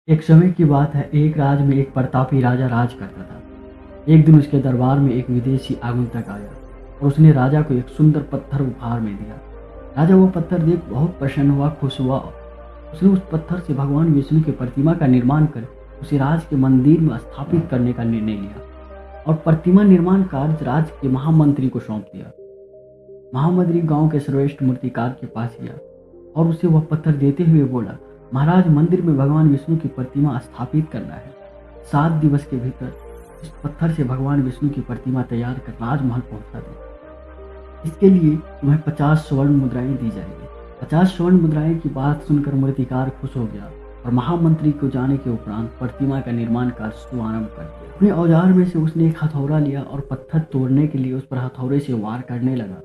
एक समय की बात है, एक राज में एक प्रतापी राजा राज करता था। एक दिन उसके दरबार में एक विदेशी आगंतुक आया और उसने राजा को एक सुंदर पत्थर उपहार में दिया। राजा वो पत्थर देख बहुत प्रसन्न हुआ, खुश हुआ। उसने उस पत्थर से भगवान विष्णु की प्रतिमा का निर्माण कर उसे राज के मंदिर में स्थापित करने का निर्णय लिया और प्रतिमा निर्माण कार्य राज के महामंत्री को सौंप दिया। महामंत्री गांव के श्रेष्ठ मूर्तिकार के पास गया और उसे वह पत्थर देते हुए बोला, महाराज, मंदिर में भगवान विष्णु की प्रतिमा स्थापित करना है। 7 दिवस के भीतर इस पत्थर से भगवान विष्णु की प्रतिमा तैयार कर राजमहल पहुंचा दे। इसके लिए तुम्हें 50 स्वर्ण मुद्राएं दी जाएगी। 50 स्वर्ण मुद्राएं की बात सुनकर मूर्तिकार खुश हो गया और महामंत्री को जाने के उपरांत प्रतिमा का निर्माण कार्य शुभारंभ कर दिया। अपने औजार में से उसने एक हथौड़ा लिया और पत्थर तोड़ने के लिए उस पर हथौड़े से वार करने लगा,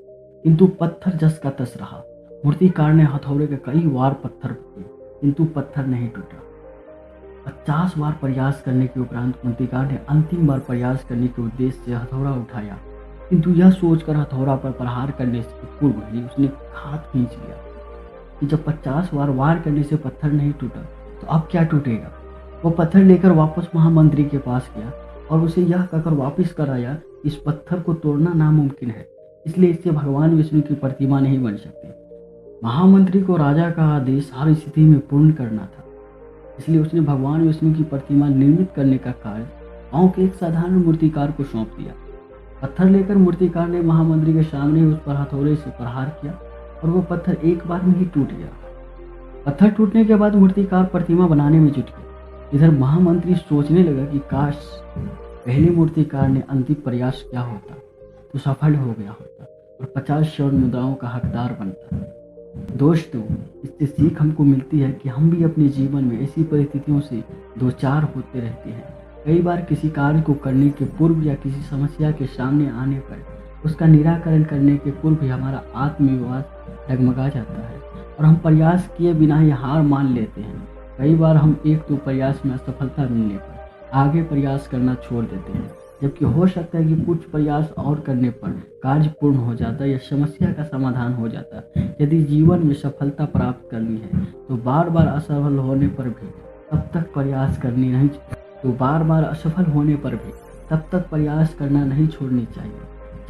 किंतु पत्थर जस का तस रहा। मूर्तिकार ने हथौड़े के कई वार पत्थर किए, किंतु पत्थर नहीं टूटा। 50 बार प्रयास करने के उपरांत मूर्तिकार ने अंतिम बार प्रयास करने के उद्देश्य से हथौड़ा उठाया, किंतु यह सोचकर हथौड़ा पर प्रहार करने से पूर्व ही उसने हाथ खींच लिया कि जब 50 बार वार करने से पत्थर नहीं टूटा तो अब क्या टूटेगा। वो पत्थर लेकर वापस महामंत्री के पास गया और उसे यह कहकर वापस कर आया, इस पत्थर को तोड़ना नामुमकिन है, इसलिए इससे भगवान विष्णु की प्रतिमा नहीं बन सकती। महामंत्री को राजा का आदेश हर स्थिति में पूर्ण करना था, इसलिए उसने भगवान विष्णु की प्रतिमा निर्मित करने का कार्य गांव के एक साधारण मूर्तिकार को सौंप दिया। पत्थर लेकर मूर्तिकार ने महामंत्री के सामने उस पर हथौड़े से प्रहार किया और वो पत्थर एक बार में ही टूट गया। पत्थर टूटने के बाद मूर्तिकार प्रतिमा बनाने में जुट गया। इधर महामंत्री सोचने लगा कि काश पहले मूर्तिकार ने अंतिम प्रयास किया होता तो सफल हो गया होता और 50 स्वर्ण मुद्राओं का हकदार बनता। दोस्तों, इससे सीख हमको मिलती है कि हम भी अपने जीवन में ऐसी परिस्थितियों से दो चार होते रहते हैं। कई बार किसी कार्य को करने के पूर्व या किसी समस्या के सामने आने पर उसका निराकरण करने के पूर्व ही हमारा आत्मविश्वास डगमगा जाता है और हम प्रयास किए बिना ही हार मान लेते हैं। कई बार हम एक दो प्रयास में असफलता मिलने पर आगे प्रयास करना छोड़ देते हैं, जबकि हो सकता है कि कुछ प्रयास और करने पर कार्य पूर्ण हो जाता है या समस्या का समाधान हो जाता है। यदि जीवन में सफलता प्राप्त करनी है तो बार बार असफल होने पर भी तब तक प्रयास करना नहीं छोड़नी चाहिए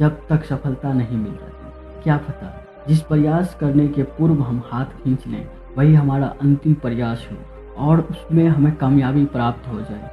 जब तक सफलता नहीं मिल जाती। क्या पता जिस प्रयास करने के पूर्व हम हाथ खींच लें वही हमारा अंतिम प्रयास हो और उसमें हमें कामयाबी प्राप्त हो जाए।